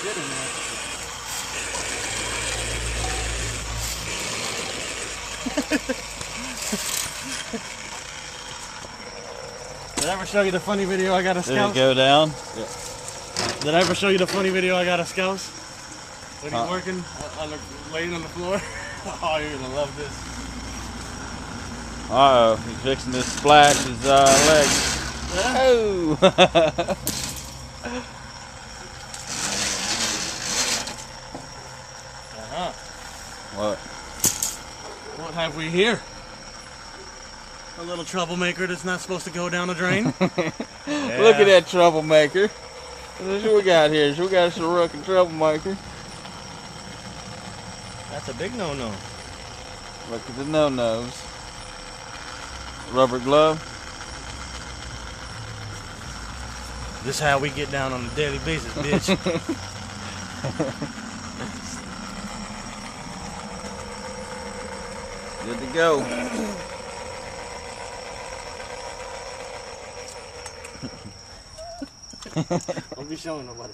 shit in there. Did I ever show you the funny video I got a scouse? Did it go down? Yeah. Did I ever show you the funny video I got a scouse? When he's working, laying on the floor. Oh, you're gonna love this. Uh-oh, he's fixing to splash his leg. Oh! What? What have we here? A little troublemaker that's not supposed to go down a drain. Yeah. Look at that troublemaker. This is what we got here. So we got us a rookie troublemaker. That's a big no-no. Look at the no-nos. Rubber glove. This is how we get down on a daily basis, bitch. Good to go. Don't be showing nobody.